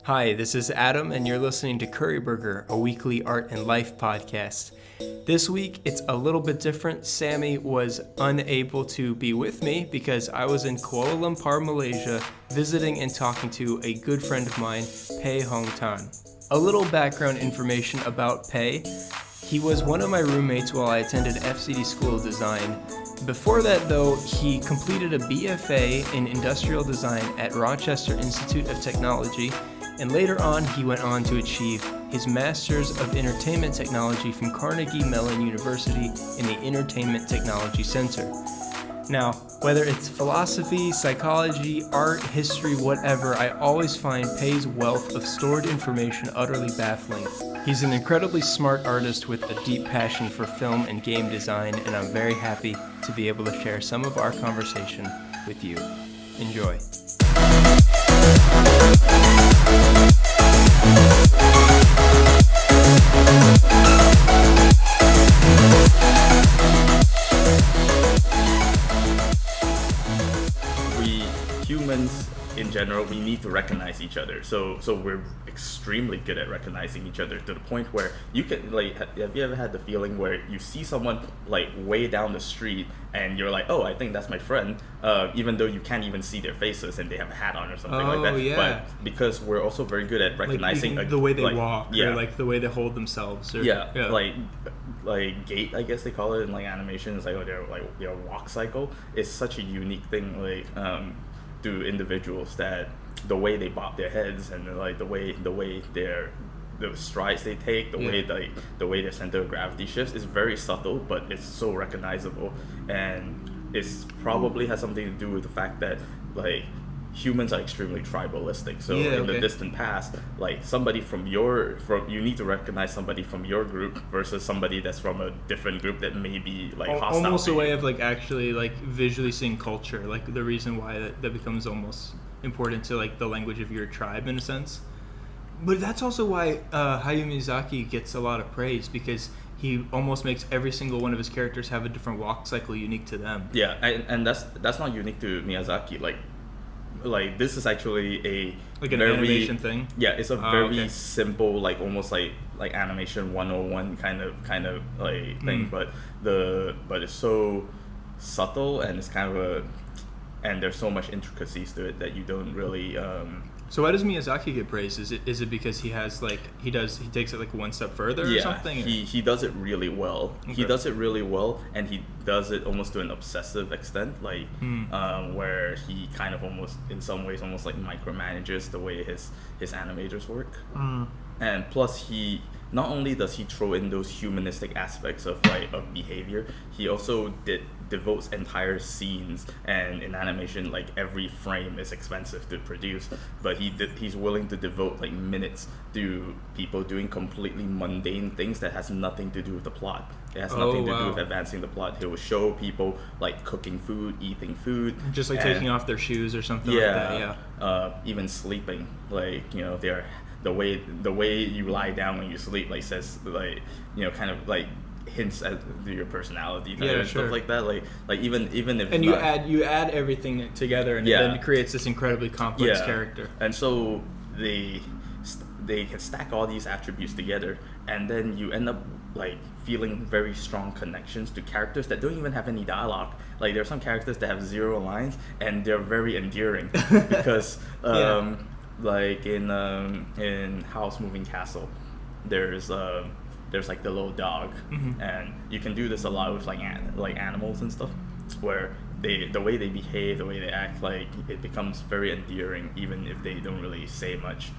Hi, this is Adam, and you're listening to Curry Burger, a weekly art and life podcast. This week, it's a little bit different. Sammy was unable to be with me because I was in Kuala Lumpur, Malaysia, visiting and talking to a good friend of mine, Pei Hong Tan. A little background information about Pei. He was one of my roommates while I attended FCD School of Design. Before that, though, he completed a BFA in Industrial Design at Rochester Institute of Technology, and later on he went on to achieve his Master's of Entertainment Technology from Carnegie Mellon University in the Entertainment Technology Center. Now, whether it's philosophy, psychology, art, history, whatever, I always find Pei's wealth of stored information utterly baffling. He's an incredibly smart artist with a deep passion for film and game design, and I'm very happy to be able to share some of our conversation with you. Enjoy. Humans in general, we need to recognize each other. So we're extremely good at recognizing each other to the point where you can, like, have you ever had the feeling where you see someone like way down the street and you're like, oh, I think that's my friend, even though you can't even see their faces and they have a hat on or something like that. Yeah. But because we're also very good at recognizing like the way they walk, yeah, or like the way they hold themselves, or, yeah, like gait, I guess they call it in like animation. It's like their walk cycle is such a unique thing, like to individuals, that the way they bob their heads and like the way the strides they take, the way their center of gravity shifts is very subtle, but it's so recognizable, and it's probably has something to do with the fact that like humans are extremely tribalistic. So the distant past, like somebody from you need to recognize somebody from your group versus somebody that's from a different group that may be like hostile. Almost a way of like actually like visually seeing culture, like the reason why that becomes almost important to like the language of your tribe in a sense. But that's also why Hayao Miyazaki gets a lot of praise, because he almost makes every single one of his characters have a different walk cycle unique to them. Yeah, and that's not unique to Miyazaki. Like this is actually an animation thing. Yeah, it's a very simple, like almost like animation 101 kind of like thing, but it's so subtle, and it's kind of and there's so much intricacies to it that you don't really So why does Miyazaki get praised? Is it because he has he takes it like one step further or something? He does it really well. Okay. He does it really well, and he does it almost to an obsessive extent, where he kind of almost in some ways almost like micromanages the way his animators work. And plus he not only does he throw in those humanistic aspects of behavior, he also devotes entire scenes, and in animation like every frame is expensive to produce, but he's willing to devote like minutes to people doing completely mundane things that has nothing to do with the plot. It has nothing to do with advancing the plot. He will show people like cooking food, eating food, just like taking off their shoes or something like that. Even sleeping, they're the way you lie down when you sleep, like says like kind of like hints at your personality, stuff like that. Like even if and you add everything together, and then it creates this incredibly complex character. And so they can stack all these attributes together, and then you end up like feeling very strong connections to characters that don't even have any dialogue. Like there are some characters that have 0 lines, and they're very endearing because like in Howl's Moving Castle, there's like the little dog, and you can do this a lot with like animals and stuff, where the way they behave, the way they act, like it becomes very endearing even if they don't really say much.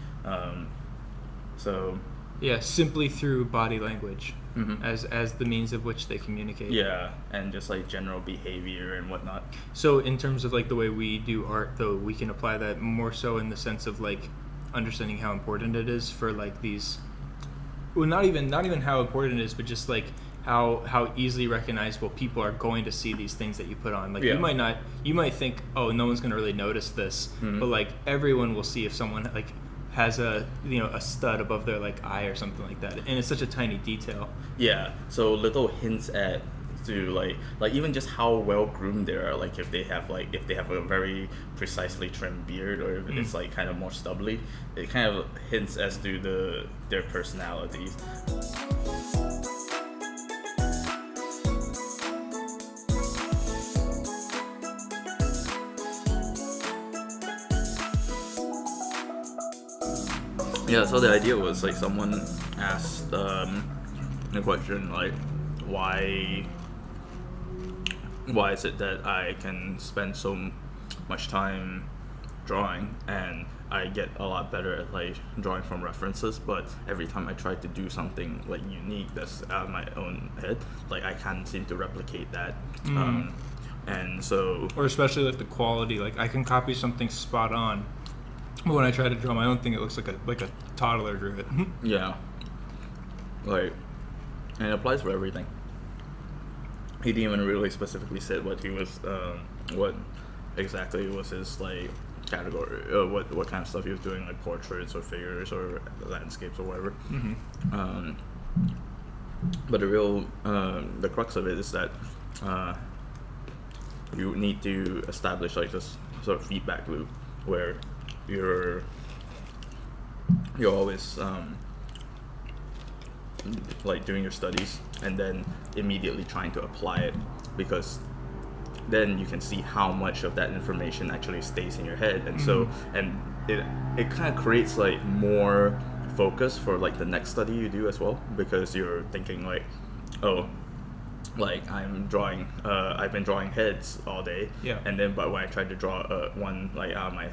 Simply through body language, as the means of which they communicate. Yeah, and just like general behavior and whatnot. So in terms of like the way we do art, though, we can apply that more so in the sense of like understanding how important it is for like these. Well, not even how important it is, but just like how easily recognizable people are going to see these things that you put on. Like you might think, oh, no one's gonna really notice this, but like everyone will see if someone like has a stud above their like eye or something like that, and it's such a tiny detail. Yeah, so little hints to like even just how well groomed they are. Like if they have a very precisely trimmed beard, or if it's like kind of more stubbly, it kind of hints as to their personalities. Yeah, so the idea was like someone asked the question like, why is it that I can spend so much time drawing and I get a lot better at like drawing from references, but every time I try to do something like unique that's out of my own head, like I can't seem to replicate that. And so, or especially like the quality, like I can copy something spot on, but when I try to draw my own thing, it looks like a toddler drew it. Yeah, like, and it applies for everything. He didn't even really specifically say what he was, what exactly was his like category, what kind of stuff he was doing, like portraits or figures or landscapes or whatever. But the real, the crux of it is that you need to establish like this sort of feedback loop where you're always like doing your studies and then immediately trying to apply it, because then you can see how much of that information actually stays in your head, and so and it kind of creates like more focus for like the next study you do as well, because you're thinking like, oh, like I've been drawing heads all day, and then but when I tried to draw one like out of my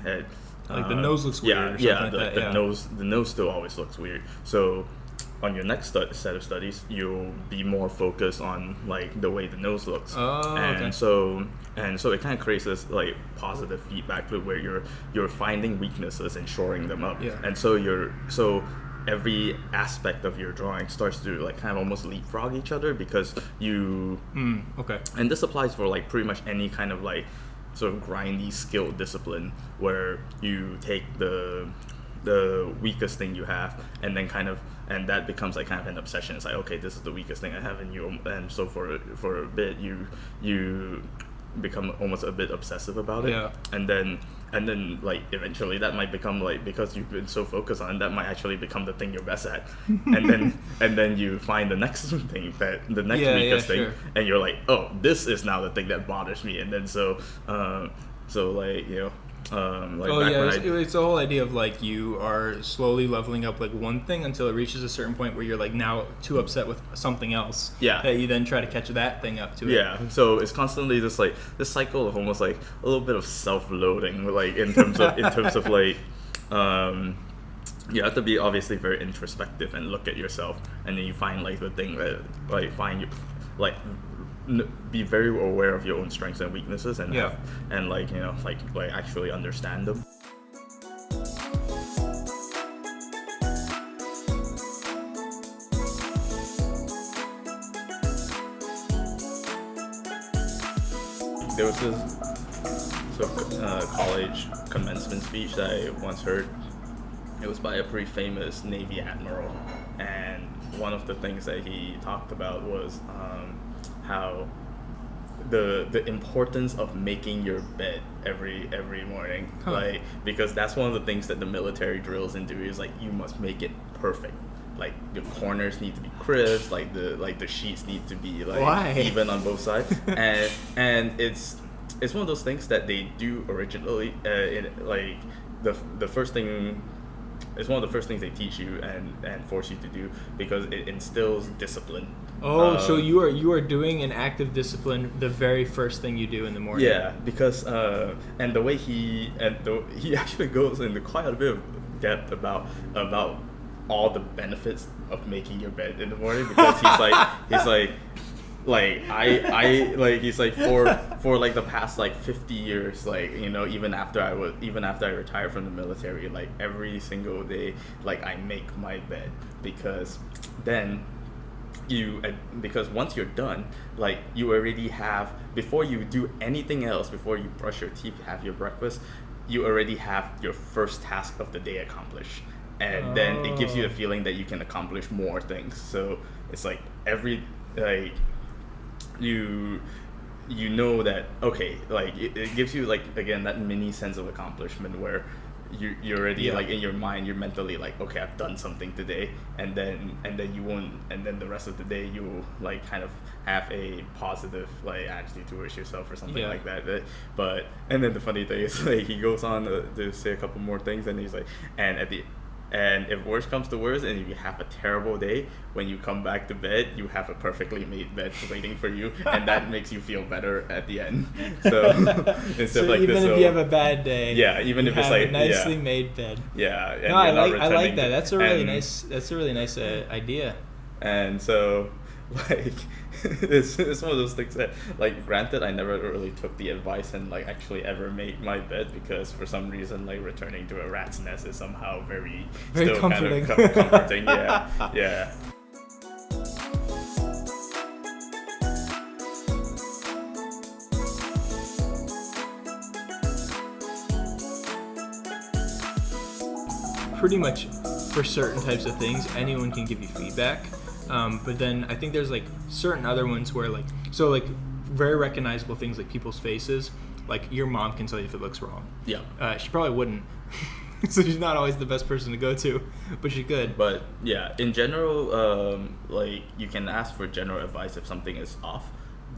head, like the nose looks weird. The nose still always looks weird. So on your next set of studies, you'll be more focused on like the way the nose looks. So it kind of creates this like positive feedback loop where you're finding weaknesses and shoring them up. And so every aspect of your drawing starts to like kind of almost leapfrog each other, because you and this applies for like pretty much any kind of like sort of grindy skilled discipline, where you take the weakest thing you have and then and that becomes like kind of an obsession. It's like, okay, this is the weakest thing I have in you, and so for a bit you become almost a bit obsessive about it, and then like eventually that might become like, because you've been so focused on it, that might actually become the thing you're best at, and then you find the next thing, the next weakest thing, and you're like, oh, this is now the thing that bothers me, and then so like, you know, it's the whole idea of like you are slowly leveling up like one thing until it reaches a certain point where you're like now too upset with something else, that you then try to catch that thing up to it. So it's constantly just like this cycle of almost like a little bit of self-loathing, like in terms of like you have to be obviously very introspective and look at yourself, and then you find like the thing that like be very aware of your own strengths and weaknesses, and and like, you know, like actually understand them. There was this sort of college commencement speech that I once heard. It was by a pretty famous Navy admiral, and one of the things that he talked about was how the importance of making your bed every morning, like, because that's one of the things that the military drills into, is like you must make it perfect. Like your corners need to be crisp, like the sheets need to be like even on both sides, and it's one of those things that they do originally. Like the first thing. It's one of the first things they teach you and force you to do, because it instills discipline. So you are doing an active discipline the very first thing you do in the morning. Yeah, because and the way he actually goes into quite a bit of depth about all the benefits of making your bed in the morning, because he's like for like the past like 50 years, like, you know, even after I retired from the military, like every single day, like I make my bed, because once you're done, like you already have, before you do anything else, before you brush your teeth, have your breakfast, you already have your first task of the day accomplished, and then it gives you the feeling that you can accomplish more things. So it's like you know that, okay, like it gives you like, again, that mini sense of accomplishment where you're already like in your mind, you're mentally like, okay, I've done something today, and then you won't, and then the rest of the day you like kind of have a positive like attitude towards yourself or something like that. But and then the funny thing is, like, he goes on to say a couple more things, and he's like, and if worse comes to worse and you have a terrible day, when you come back to bed, you have a perfectly made bed waiting for you, and that makes you feel better at the end. So instead of like even this, if you have a bad day, even if it's have like a nicely made bed. Yeah, and no, I like that. That's a really nice idea. And so, like, it's one of those things that, like, granted, I never really took the advice and like actually ever made my bed, because for some reason, like, returning to a rat's nest is somehow very still comforting. Kind of comforting. Yeah. Pretty much for certain types of things, anyone can give you feedback. But then I think there's like certain other ones where like very recognizable things like people's faces. Like your mom can tell you if it looks wrong. Yeah. She probably wouldn't. So she's not always the best person to go to, but she could. But yeah, in general, like, you can ask for general advice if something is off,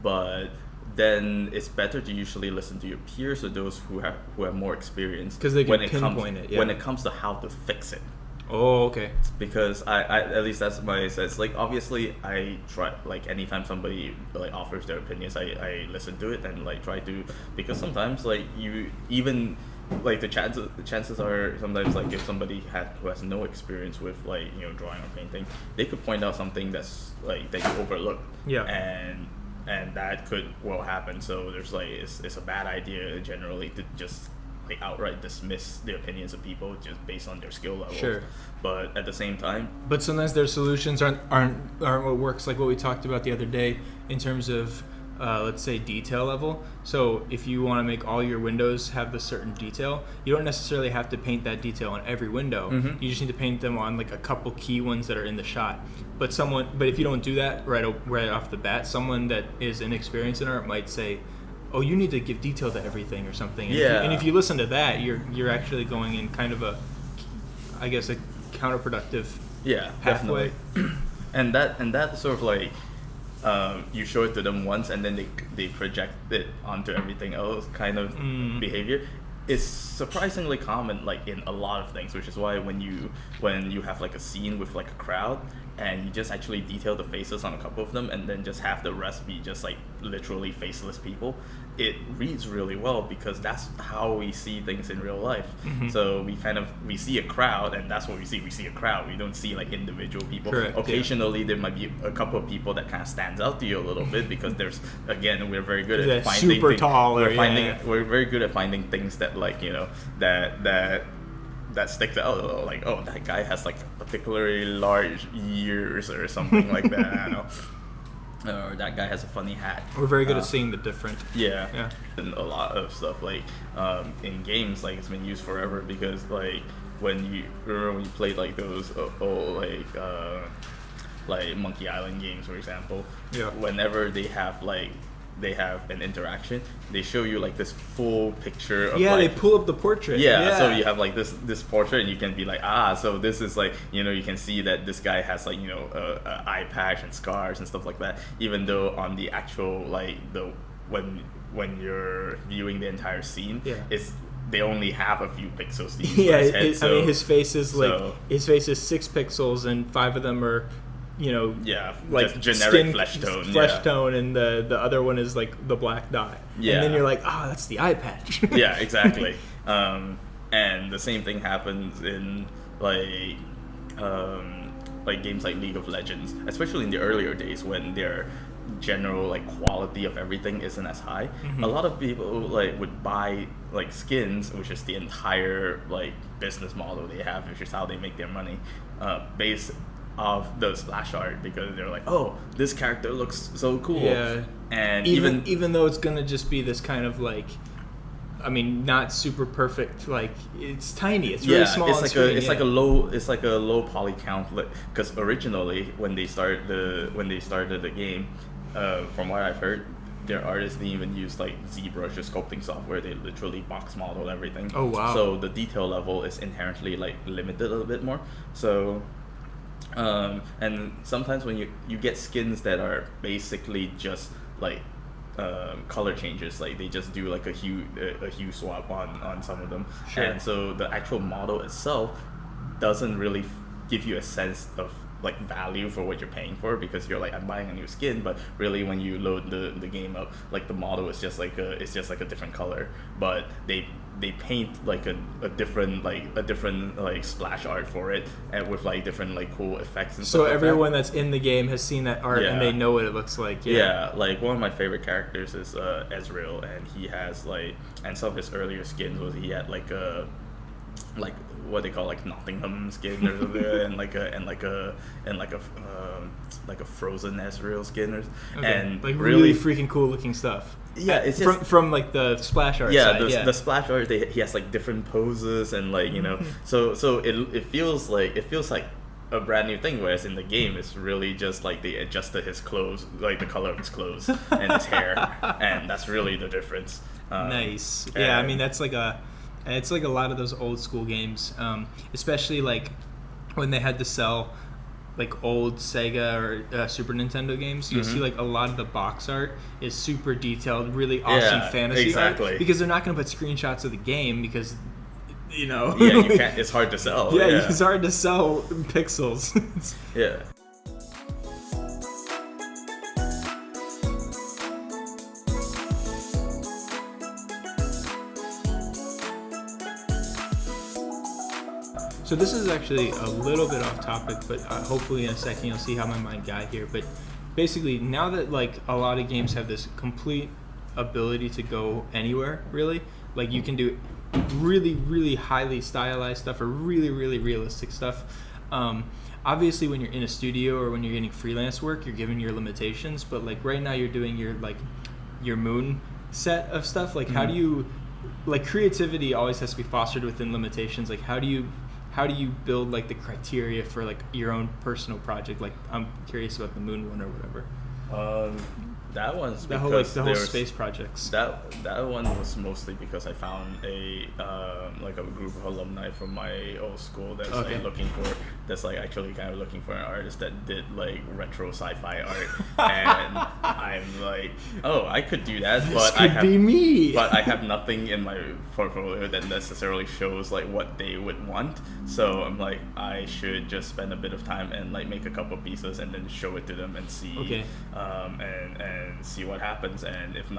but then it's better to usually listen to your peers or those who have more experience, because they can pinpoint it. Yeah. When it comes to how to fix it. Oh, okay. Because I at least that's my sense. Like, obviously, I try, like, anytime somebody like offers their opinions, I listen to it and like try to, because sometimes like you even like the chances are sometimes, like, if somebody who has no experience with, like, you know, drawing or painting, they could point out something that's like that you overlook. Yeah. And that could well happen. So there's like it's a bad idea generally to just like outright dismiss the opinions of people just based on their skill level. Sure. But at the same time, but sometimes their solutions aren't what works, like what we talked about the other day in terms of let's say detail level. So if you want to make all your windows have this certain detail, you don't necessarily have to paint that detail on every window. You just need to paint them on like a couple key ones that are in the shot. But if you don't do that right off the bat, someone that is inexperienced in art might say, oh, you need to give detail to everything or something. And if you listen to that, you're actually going in kind of a counterproductive pathway. Definitely. and that sort of like you show it to them once and then they project it onto everything else kind of behavior is surprisingly common, like, in a lot of things, which is why when you have like a scene with like a crowd and you just actually detail the faces on a couple of them and then just have the rest be just like literally faceless people, it reads really well, because that's how we see things in real life. So we see a crowd, and that's what we see a crowd. We don't see like individual people. Correct, occasionally there might be a couple of people that kind of stands out to you a little bit, because we're very good at finding super things, tall, we're very good at finding things that, like, you know, that sticks out, like, oh, that guy has like particularly large ears or something like that. I don't know. Or that guy has a funny hat. We're very good at seeing the different. Yeah. And a lot of stuff, like, in games, like, it's been used forever, because like when you played like those like Monkey Island games, for example, whenever they have an interaction, they show you like this full picture of they pull up the portrait. So you have like this portrait, and you can be like, so this is like, you know, you can see that this guy has like, you know, a eye patch and scars and stuff like that, even though on the actual like when you're viewing the entire scene, they only have a few pixels to use his head. I mean, his face is 6 pixels, and 5 of them are, you know, like just generic flesh tone, and the other one is like the black dot. And then you're like, that's the eye patch. Yeah, exactly. And the same thing happens in like games like League of Legends, especially in the earlier days when their general like quality of everything isn't as high. A lot of people like would buy like skins, which is the entire like business model they have, which is how they make their money, based of the splash art, because they're like, oh, this character looks so cool. And even though it's gonna just be this kind of like, I mean, not super perfect, like, it's tiny, it's really small. It's like a low poly count, because originally when they started the game, from what I've heard, their artists didn't even use like ZBrush or sculpting software. They literally box modeled everything. Oh wow! So the detail level is inherently like limited a little bit more. So, and sometimes when you get skins that are basically just like color changes, like they just do like a hue swap on some of them, sure. And so the actual model itself doesn't really give you a sense of like value for what you're paying for, because you're like, I'm buying a new skin, but really when you load the game up, like the model is just like a different color, but they paint like a different splash art for it, and with like different like cool effects and stuff. So like everyone that. that's in the game has seen that art, Yeah. and they know what it looks like. Yeah, like one of my favorite characters is Ezreal, and he has like, and some of his earlier skins was he had like a like what they call like Nottingham skin or something, and like a frozen Ezreal skin, and like really freaking cool looking stuff. Yeah, it's just from like the splash art. Yeah, side. the splash art. He has like different poses, and like so it feels like a brand new thing. Whereas in the game, it's really just like they adjusted his clothes, like the color of his clothes and his hair, and that's really the difference. Nice. Yeah, I mean it's like a lot of those old school games, especially like when they had to sell like old Sega or Super Nintendo games. You'll see like a lot of the box art is super detailed, really awesome fantasy art, because they're not going to put screenshots of the game because yeah, you can't. It's hard to sell. Yeah, it's hard to sell pixels. Yeah. So this is actually a little bit off topic, but hopefully in a second you'll see how my mind got here. But basically, now that like a lot of games have this complete ability to go anywhere, really, like you can do really, really highly stylized stuff or really, really realistic stuff. Obviously, when you're in a studio or when you're getting freelance work, you're given your limitations. But like right now, you're doing your moon set of stuff. Like how do you, like creativity always has to be fostered within limitations. Like how do you build like the criteria for like your own personal project? Like I'm curious about the moon one or whatever. That one's the whole space projects. That one was mostly because I found a like a group of alumni from my old school that's like actually kind of looking for an artist that did like retro sci-fi art, and I'm like, oh, I could do that, but be me. But I have nothing in my portfolio that necessarily shows like what they would want. So I'm like, I should just spend a bit of time and like make a couple pieces and then show it to them and see, and see what happens. And if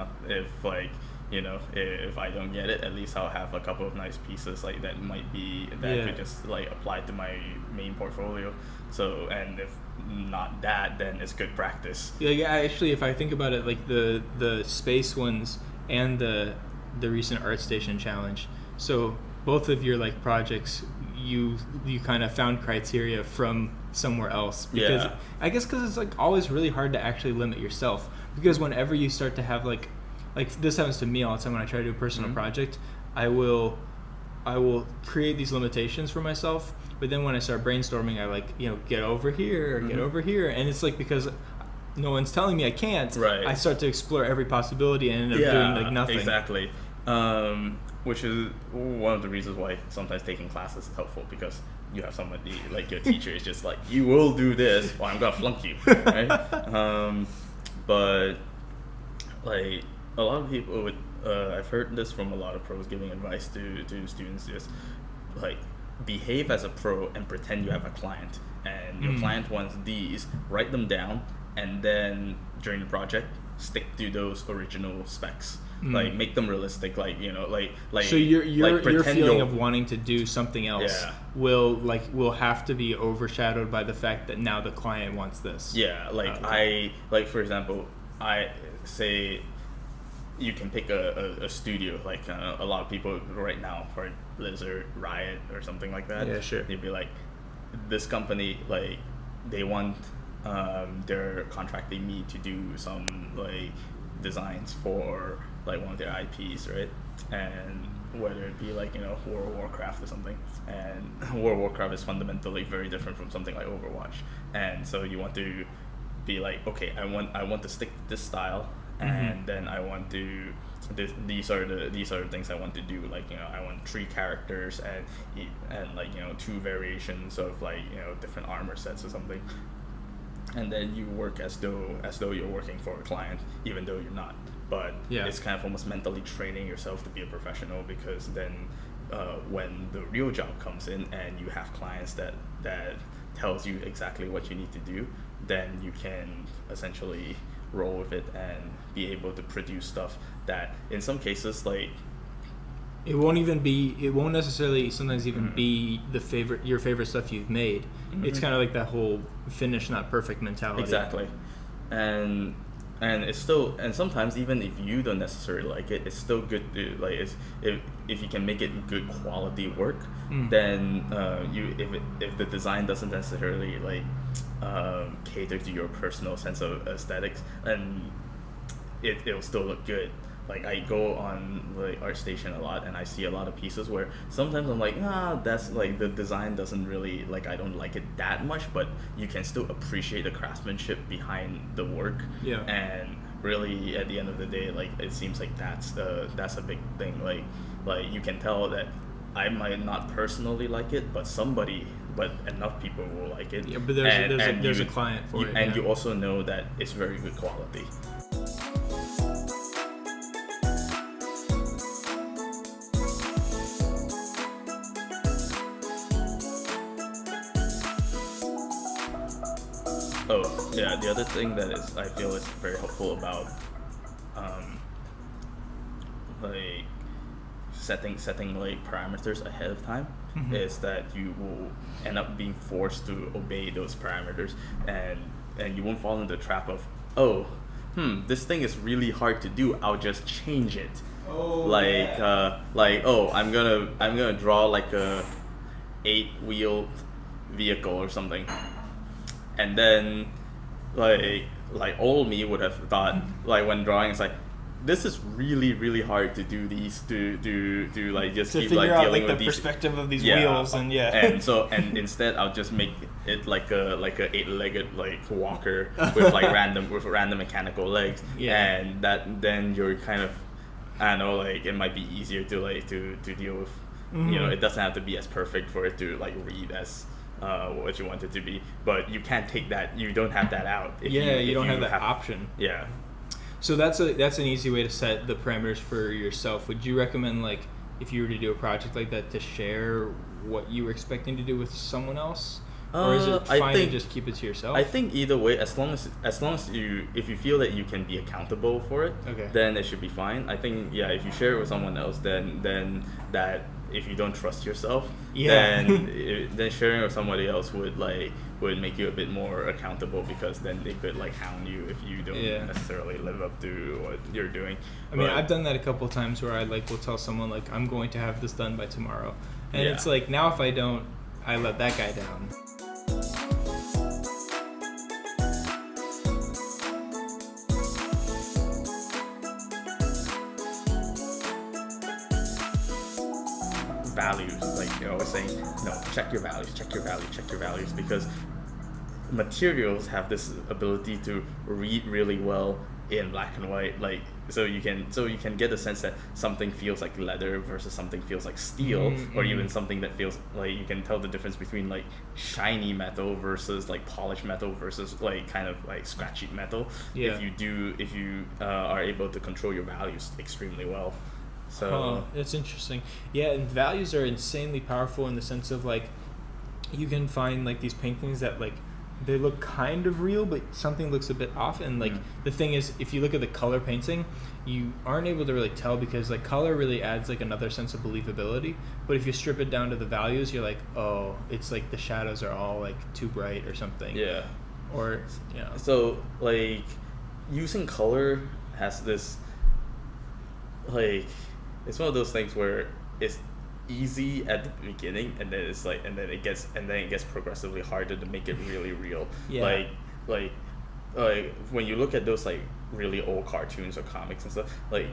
I don't get it, at least I'll have a couple of nice pieces like that could just like apply to my main portfolio. So, and if not that, then it's good practice. Yeah, actually, if I think about it, like the space ones and the recent ArtStation challenge, so both of your like projects, you kind of found criteria from somewhere else, because I guess because it's like always really hard to actually limit yourself, because whenever you start to have like this happens to me all the time when I try to do a personal project, I will create these limitations for myself, but then when I start brainstorming, I like get over here or get over here, and it's like because no one's telling me I can't, I start to explore every possibility and end up doing like nothing. Exactly. Which is one of the reasons why sometimes taking classes is helpful, because you have somebody like your teacher is just like, you will do this or I'm gonna flunk you, right? But like a lot of people would I've heard this from a lot of pros giving advice to students, just like behave as a pro and pretend you have a client, and your client wants these, write them down, and then during the project stick to those original specs. Like make them realistic, like so your feeling of wanting to do something else will have to be overshadowed by the fact that now the client wants this. I for example, I say you can pick a studio, like a lot of people right now for Blizzard, Riot, or something like that. Yeah, sure. You'd be like, this company, like they want they're contracting me to do some like designs for like one of their IPs, right? And whether it be like World of Warcraft or something, and World of Warcraft is fundamentally very different from something like Overwatch, and so you want to be like, okay, I want to stick to this style, and then I want to these are the things I want to do. Like, you know, I want 3 characters and like, you know, 2 variations of, like, you know, different armor sets or something. And then you work as though you're working for a client, even though you're not. But it's kind of almost mentally training yourself to be a professional, because then when the real job comes in and you have clients that tells you exactly what you need to do, then you can essentially roll with it and be able to produce stuff that in some cases, like, it won't necessarily sometimes even be your favorite stuff you've made. It's kind of like that whole finished not perfect mentality. Exactly. And it's still, and sometimes even if you don't necessarily like it, it's still good to, like, if you can make it good quality work, then if the design doesn't necessarily, like, cater to your personal sense of aesthetics, and it'll still look good. Like, I go on, like, ArtStation a lot, and I see a lot of pieces where sometimes I'm like, that's, like, the design doesn't really, like, I don't like it that much, but you can still appreciate the craftsmanship behind the work. Yeah. And really, at the end of the day, like, it seems like that's a big thing. Like you can tell that I might not personally like it, but enough people will like it. Yeah, but there's a client for it. And you also know that it's very good quality. Oh, yeah, the other thing that I feel is very helpful about like setting like parameters ahead of time is that you will end up being forced to obey those parameters, and you won't fall into the trap of, this thing is really hard to do, I'll just change it. I'm gonna draw like a 8-wheeled vehicle or something. And then, like old me would have thought, like, when drawing, it's like, this is really, really hard to do these, to like just to keep like dealing out, like, with the these perspective of these wheels and and instead I'll just make it like a 8-legged, like, walker with like random mechanical legs, and then you're kind of, I don't know, like, it might be easier to deal with. You know, it doesn't have to be as perfect for it to, like, read as what you want it to be, but you can't take that. You don't have that out. You don't have that option. Yeah. So that's an easy way to set the parameters for yourself. Would you recommend, like, if you were to do a project like that, to share what you were expecting to do with someone else, or is it fine to just keep it to yourself? I think either way, as long as if you feel that you can be accountable for it, then it should be fine. I think if you share it with someone else, then that, if you don't trust yourself, then sharing with somebody else would make you a bit more accountable, because then they could, like, hound you if you don't necessarily live up to what you're doing. I mean, I've done that a couple of times where I, like, will tell someone, like, I'm going to have this done by tomorrow, and it's like, now if I don't, I let that guy down. Values, like, you're always saying, no, check your values, because materials have this ability to read really well in black and white, like, so you can get the sense that something feels like leather versus something feels like steel, or even something that feels like, you can tell the difference between, like, shiny metal versus, like, polished metal versus, like, kind of like scratchy metal, if you are able to control your values extremely well. So it's interesting. Yeah, and values are insanely powerful in the sense of, like, you can find, like, these paintings that, like, they look kind of real, but something looks a bit off. And, like, the thing is, if you look at the color painting, you aren't able to really tell, because, like, color really adds, like, another sense of believability. But if you strip it down to the values, you're like, oh, it's like the shadows are all, like, too bright or something. Yeah. Or So, like, using color has this, like, it's one of those things where it's easy at the beginning, and then it's like, and then it gets progressively harder to make it really real. Like when you look at those, like, really old cartoons or comics and stuff, like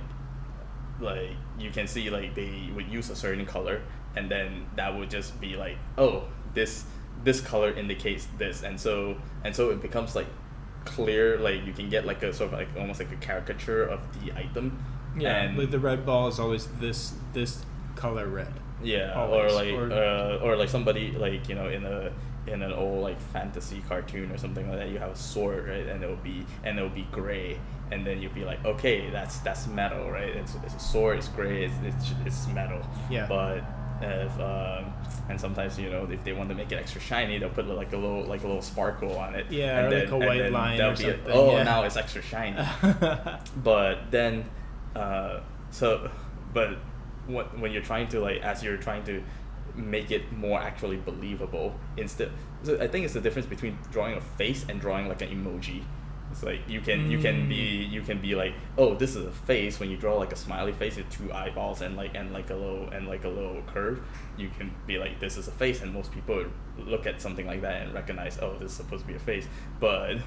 you can see, like, they would use a certain color, and then that would just be like, oh, this color indicates this, and so it becomes like clear, like you can get like a sort of like almost like a caricature of the item. Yeah, and like the red ball is always this color red. Yeah, Always. or like somebody like in an old like fantasy cartoon or something like that, you have a sword, right, and it'll be gray, and then you'll be like, okay, that's metal, right? It's a sword, it's gray, it's metal. Yeah. But if and sometimes if they want to make it extra shiny, they'll put like a little sparkle on it. Yeah, and or like a white line that'll or be something. oh, now it's extra shiny. But then but when you're trying to as you're trying to make it more actually believable, so I think it's the difference between drawing a face and drawing like an emoji. It's like you can be like, oh, this is a face. When you draw like a smiley face with two eyeballs and like a little curve, you can be like, this is a face, and most people look at something like that and recognize, oh, this is supposed to be a face. But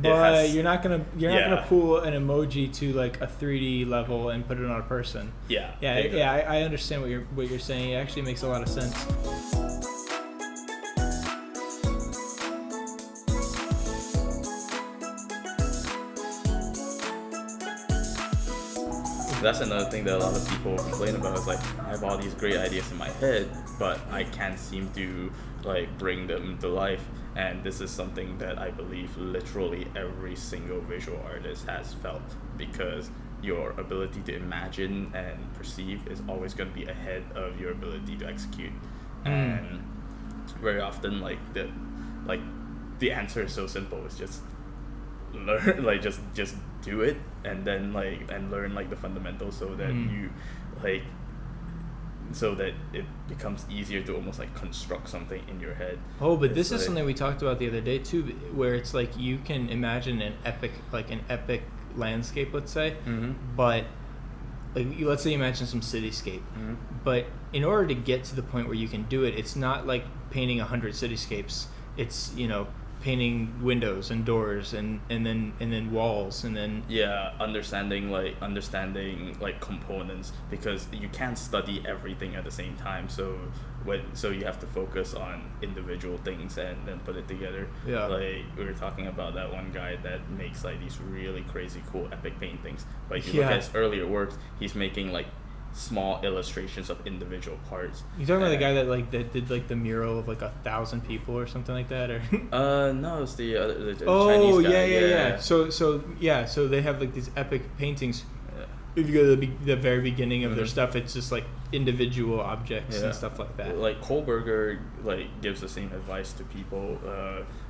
you're not gonna pull an emoji to like a 3D level and put it on a person. I understand what you're saying. It actually makes a lot of sense. That's another thing that a lot of people complain about, is like, I have all these great ideas in my head, but I can't seem to like bring them to life. And this is something that I believe literally every single visual artist has felt, because your ability to imagine and perceive is always going to be ahead of your ability to execute. And very often the answer is so simple. It's just learn, like just do it, and then and learn the fundamentals, so that you so that it becomes easier to almost construct something in your head. Oh, but this is something we talked about the other day too, where it's like you can imagine an epic landscape, let's say, but let's say you imagine some cityscape, but in order to get to the point where you can do it, it's not like painting 100 cityscapes. It's painting windows and doors and then walls, and then understanding components, because you can't study everything at the same time, so you have to focus on individual things and then put it together. Like we were talking about that one guy that makes these really crazy cool epic paintings, but if you look at his earlier works, he's making small illustrations of individual parts. You talking about the guy that did the mural of 1,000 people or something like that, or? No, it's the Chinese guy. Yeah. So they have these epic paintings. If you go to the very beginning of their stuff, it's just individual objects and stuff like that. Kohlberger gives the same advice to people,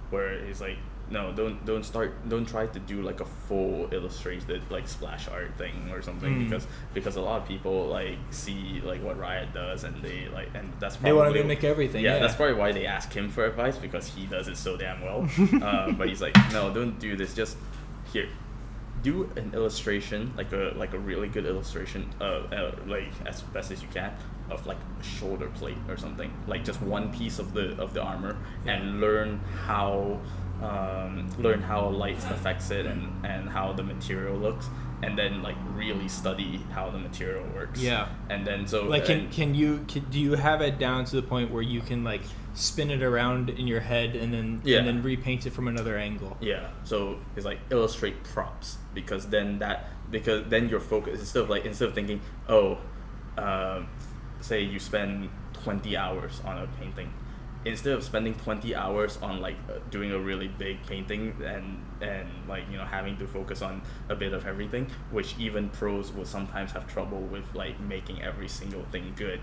where he's like, no, don't try to do a full illustrated splash art thing or something, because a lot of people see what Riot does, and and that's probably, they want to mimic everything. That's probably why they ask him for advice, because he does it so damn well. But he's like, no, don't do this. Just here, do an illustration, like a really good illustration, as best as you can, of a shoulder plate or something, just one piece of the armor, and learn how light affects it, and how the material looks, and then really study how the material works. And then do you have it down to the point where you can spin it around in your head and then repaint it from another angle? So it's illustrate props, because then your focus, instead of thinking, say you spend 20 hours on a painting, instead of spending 20 hours on doing a really big painting and having to focus on a bit of everything, which even pros will sometimes have trouble with making every single thing good,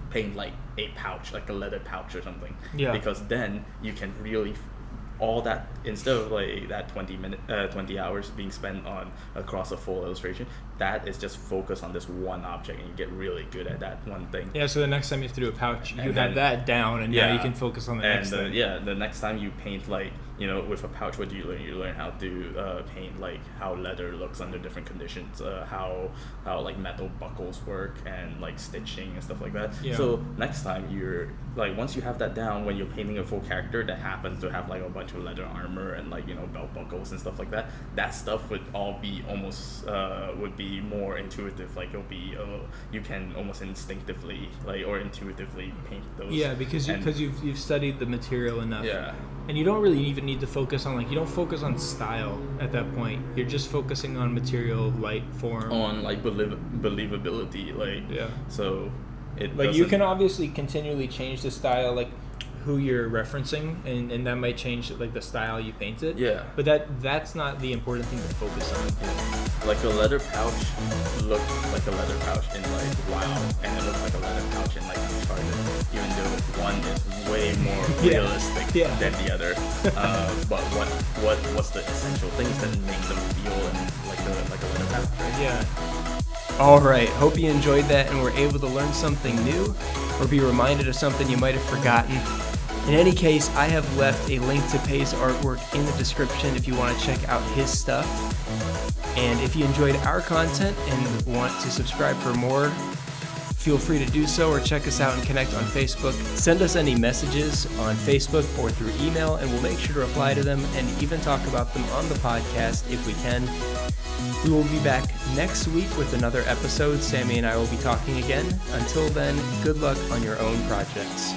paint a pouch, a leather pouch or something, because then you can really all that, instead of that 20 hours being spent on across a full illustration, that is just focus on this one object, and you get really good at that one thing. So the next time you have to do a pouch, you have that down, and now you can focus on the next thing. The next time you paint with a pouch, what do you learn? You learn how to paint how leather looks under different conditions, how metal buckles work, and stitching and stuff like that. So next time you're once you have that down, when you're painting a full character that happens to have a bunch of leather armor and belt buckles and stuff like that, that stuff would all be almost would be be more intuitive. Like it'll be you can almost instinctively or intuitively paint those. Yeah, because you've studied the material enough. Yeah. And you don't really even need to focus on you don't focus on style at that point. You're just focusing on material, light, form, on believability. So it you can obviously continually change the style, who you're referencing, and that might change the style you paint it. Yeah. But that's not the important thing to focus on. Yeah. Like a leather pouch looked like a leather pouch in WoW, and it looked like a leather pouch in Uncharted, even though one is way more realistic than the other. But what's the essential things that make them feel like a leather pouch, right? Yeah. All right, hope you enjoyed that and were able to learn something new or be reminded of something you might have forgotten. In any case, I have left a link to Pei's artwork in the description if you want to check out his stuff. And if you enjoyed our content and want to subscribe for more, feel free to do so, or check us out and connect on Facebook. Send us any messages on Facebook or through email, and we'll make sure to reply to them and even talk about them on the podcast if we can. We will be back next week with another episode. Sammy and I will be talking again. Until then, good luck on your own projects.